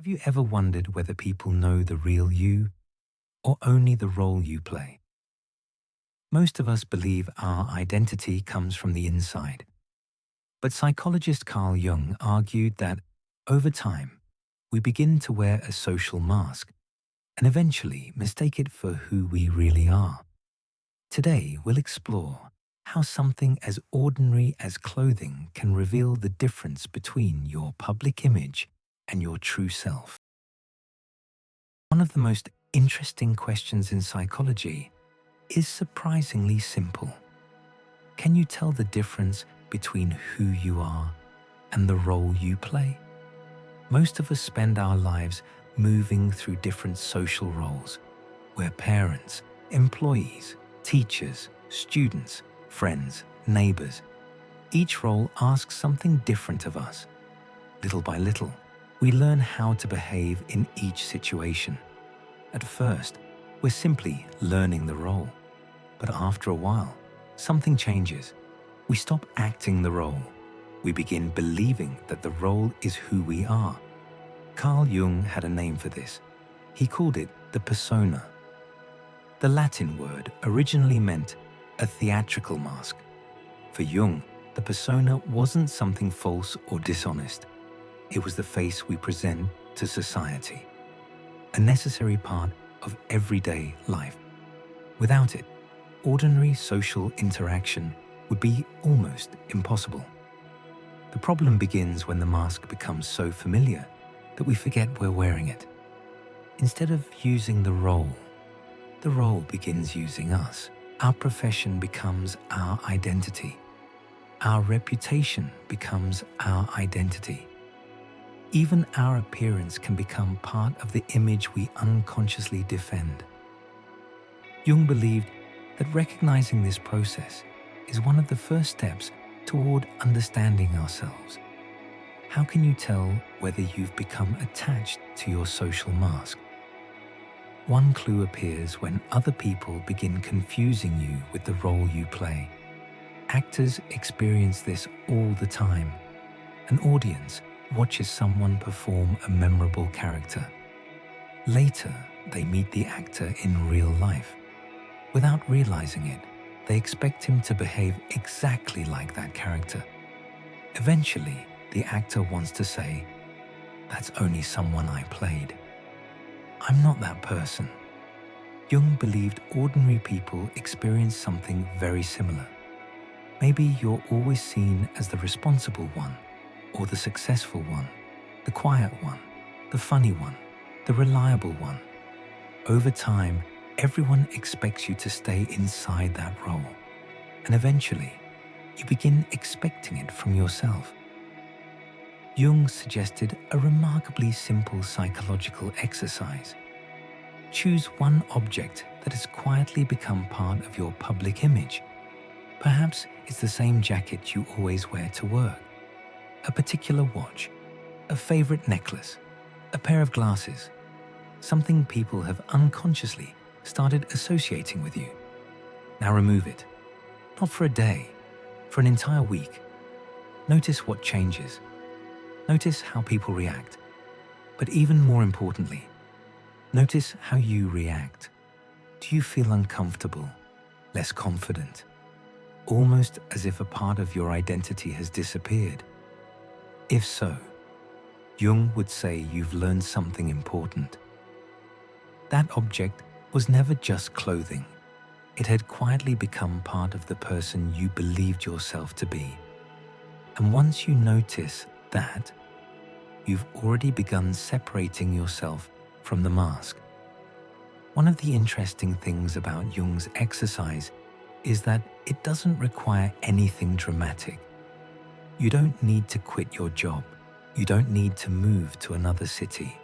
Have you ever wondered whether people know the real you or only the role you play? Most of us believe our identity comes from the inside, but psychologist Carl Jung argued that over time, we begin to wear a social mask and eventually mistake it for who we really are. Today, we'll explore how something as ordinary as clothing can reveal the difference between your public image and your true self. One of the most interesting questions in psychology is surprisingly simple. Can you tell the difference between who you are and the role you play? Most of us spend our lives moving through different social roles. We're parents, employees, teachers, students, friends, neighbors. Each role asks something different of us. Little by little, we learn how to behave in each situation. At first, we're simply learning the role. But after a while, something changes. We stop acting the role. We begin believing that the role is who we are. Carl Jung had a name for this. He called it the persona. The Latin word originally meant a theatrical mask. For Jung, the persona wasn't something false or dishonest. It was the face we present to society, a necessary part of everyday life. Without it, ordinary social interaction would be almost impossible. The problem begins when the mask becomes so familiar that we forget we're wearing it. Instead of using the role begins using us. Our profession becomes our identity. Our reputation becomes our identity. Even our appearance can become part of the image we unconsciously defend. Jung believed that recognizing this process is one of the first steps toward understanding ourselves. How can you tell whether you've become attached to your social mask? One clue appears when other people begin confusing you with the role you play. Actors experience this all the time. An audience watches someone perform a memorable character. Later, they meet the actor in real life. Without realizing it, they expect him to behave exactly like that character. Eventually, the actor wants to say, "That's only someone I played. I'm not that person." Jung believed ordinary people experience something very similar. Maybe you're always seen as the responsible one, or the successful one, the quiet one, the funny one, the reliable one. Over time, everyone expects you to stay inside that role, and eventually, you begin expecting it from yourself. Jung suggested a remarkably simple psychological exercise. Choose one object that has quietly become part of your public image. Perhaps it's the same jacket you always wear to work, a particular watch, a favorite necklace, a pair of glasses, something people have unconsciously started associating with you. Now remove it, not for a day, for an entire week. Notice what changes. Notice how people react. But even more importantly, notice how you react. Do you feel uncomfortable, less confident, almost as if a part of your identity has disappeared? If so, Jung would say you've learned something important. That object was never just clothing. It had quietly become part of the person you believed yourself to be. And once you notice that, you've already begun separating yourself from the mask. One of the interesting things about Jung's exercise is that it doesn't require anything dramatic. You don't need to quit your job. You don't need to move to another city.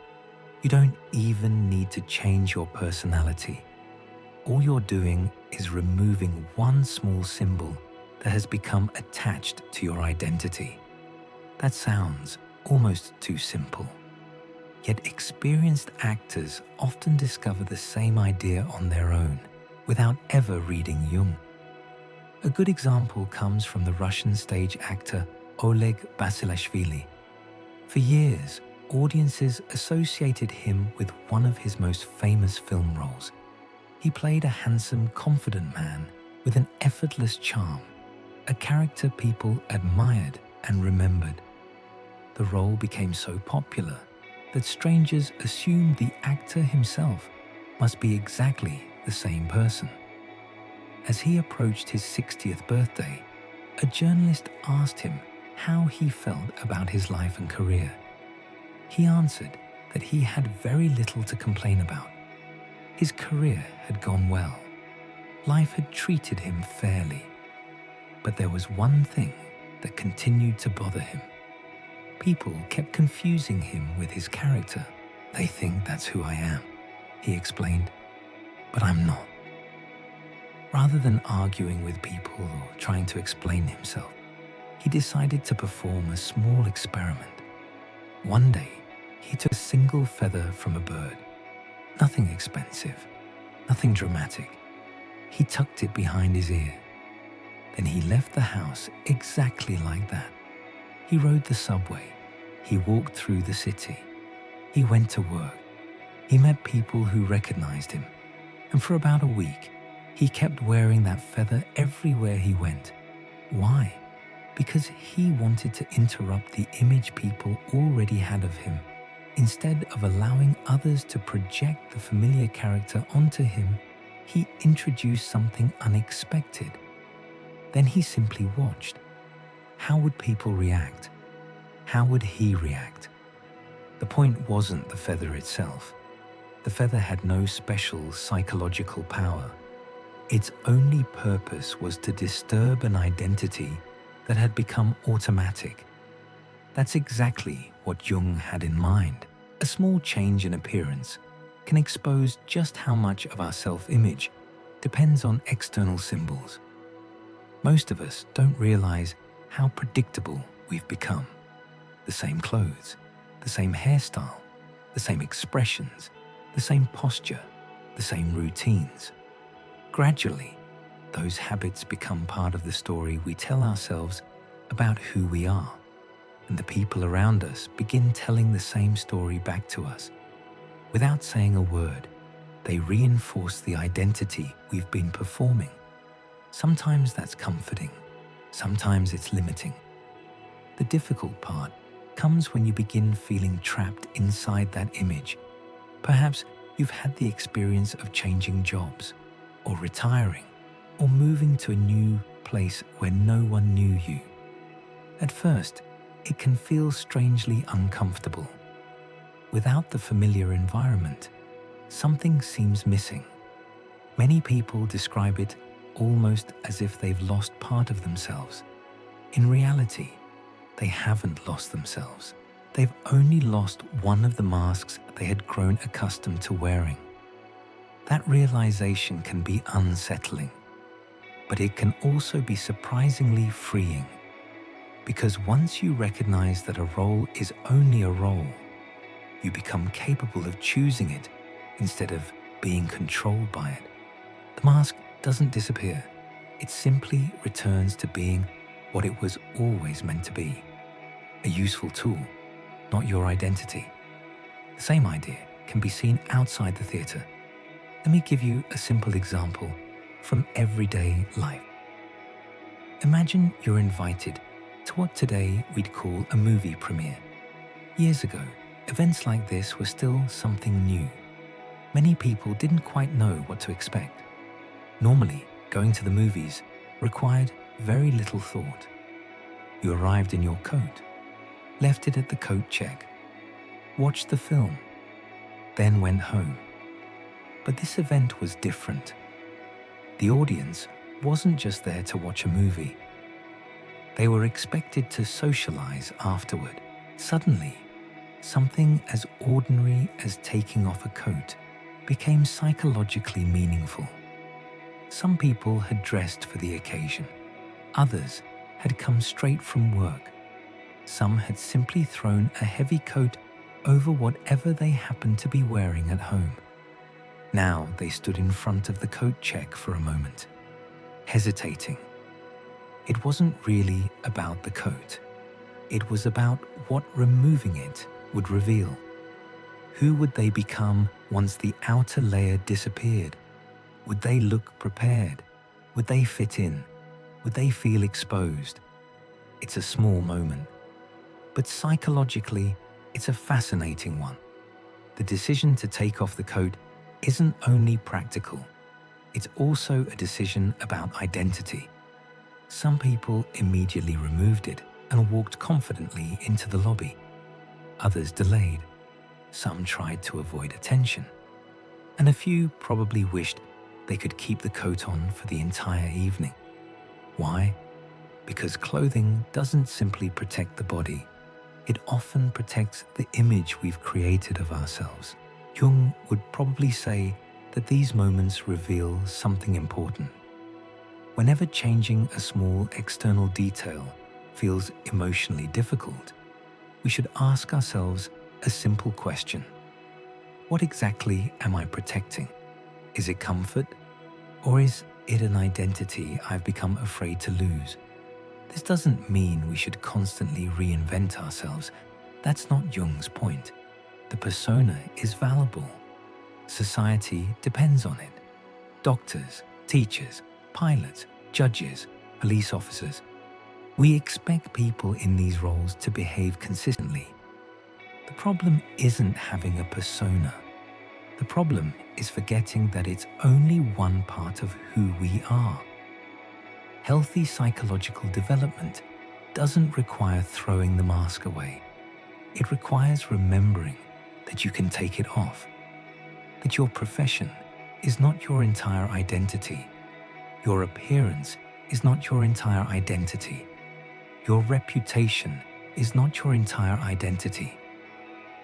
You don't even need to change your personality. All you're doing is removing one small symbol that has become attached to your identity. That sounds almost too simple. Yet experienced actors often discover the same idea on their own, without ever reading Jung. A good example comes from the Russian stage actor Oleg Basilashvili. For years, audiences associated him with one of his most famous film roles. He played a handsome, confident man with an effortless charm, a character people admired and remembered. The role became so popular that strangers assumed the actor himself must be exactly the same person. As he approached his 60th birthday, a journalist asked him how he felt about his life and career. He answered that he had very little to complain about. His career had gone well. Life had treated him fairly. But there was one thing that continued to bother him. People kept confusing him with his character. "They think that's who I am," he explained, "but I'm not." Rather than arguing with people or trying to explain himself, he decided to perform a small experiment. One day, he took a single feather from a bird. Nothing expensive, nothing dramatic. He tucked it behind his ear. Then he left the house exactly like that. He rode the subway. He walked through the city. He went to work. He met people who recognized him. And for about a week, he kept wearing that feather everywhere he went. Why? Because he wanted to interrupt the image people already had of him. Instead of allowing others to project the familiar character onto him, he introduced something unexpected. Then he simply watched. How would people react? How would he react? The point wasn't the feather itself. The feather had no special psychological power. Its only purpose was to disturb an identity that had become automatic. That's exactly what Jung had in mind. A small change in appearance can expose just how much of our self-image depends on external symbols. Most of us don't realize how predictable we've become. The same clothes, the same hairstyle, the same expressions, the same posture, the same routines. Gradually, those habits become part of the story we tell ourselves about who we are, and the people around us begin telling the same story back to us. Without saying a word, they reinforce the identity we've been performing. Sometimes that's comforting, sometimes it's limiting. The difficult part comes when you begin feeling trapped inside that image. Perhaps you've had the experience of changing jobs, or retiring, or moving to a new place where no one knew you. At first, it can feel strangely uncomfortable. Without the familiar environment, something seems missing. Many people describe it almost as if they've lost part of themselves. In reality, they haven't lost themselves. They've only lost one of the masks they had grown accustomed to wearing. That realization can be unsettling, but it can also be surprisingly freeing. Because once you recognize that a role is only a role, you become capable of choosing it instead of being controlled by it. The mask doesn't disappear. It simply returns to being what it was always meant to be. A useful tool, not your identity. The same idea can be seen outside the theater. Let me give you a simple example from everyday life. Imagine you're invited to what today we'd call a movie premiere. Years ago, events like this were still something new. Many people didn't quite know what to expect. Normally, going to the movies required very little thought. You arrived in your coat, left it at the coat check, watched the film, then went home. But this event was different. The audience wasn't just there to watch a movie. They were expected to socialize afterward. Suddenly, something as ordinary as taking off a coat became psychologically meaningful. Some people had dressed for the occasion. Others had come straight from work. Some had simply thrown a heavy coat over whatever they happened to be wearing at home. Now they stood in front of the coat check for a moment, hesitating. It wasn't really about the coat. It was about what removing it would reveal? Who would they become once the outer layer disappeared? Would they look prepared? Would they fit in? Would they feel exposed? It's a small moment, but psychologically, it's a fascinating one. The decision to take off the coat isn't only practical, it's also a decision about identity. Some people immediately removed it and walked confidently into the lobby. Others delayed. Some tried to avoid attention. And a few probably wished they could keep the coat on for the entire evening. Why? Because clothing doesn't simply protect the body. It often protects the image we've created of ourselves. Jung would probably say that these moments reveal something important. Whenever changing a small external detail feels emotionally difficult, we should ask ourselves a simple question. What exactly am I protecting? Is it comfort? Or is it an identity I've become afraid to lose? This doesn't mean we should constantly reinvent ourselves. That's not Jung's point. The persona is fallible. Society depends on it. Doctors, teachers, pilots, judges, police officers. We expect people in these roles to behave consistently. The problem isn't having a persona. The problem is forgetting that it's only one part of who we are. Healthy psychological development doesn't require throwing the mask away. It requires remembering that you can take it off, that your profession is not your entire identity. Your appearance is not your entire identity. Your reputation is not your entire identity.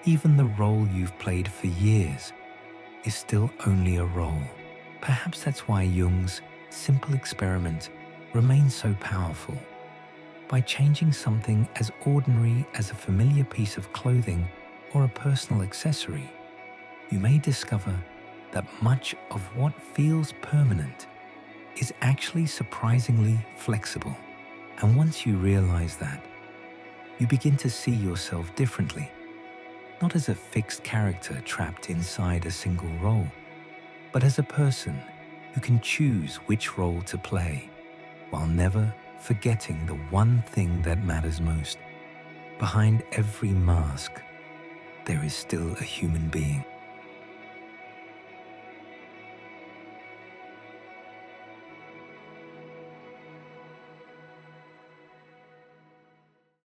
Even the role you've played for years is still only a role. Perhaps that's why Jung's simple experiment remains so powerful. By changing something as ordinary as a familiar piece of clothing or a personal accessory, you may discover that much of what feels permanent is actually surprisingly flexible. And once you realize that, you begin to see yourself differently, not as a fixed character trapped inside a single role, but as a person who can choose which role to play, while never forgetting the one thing that matters most. Behind every mask, there is still a human being.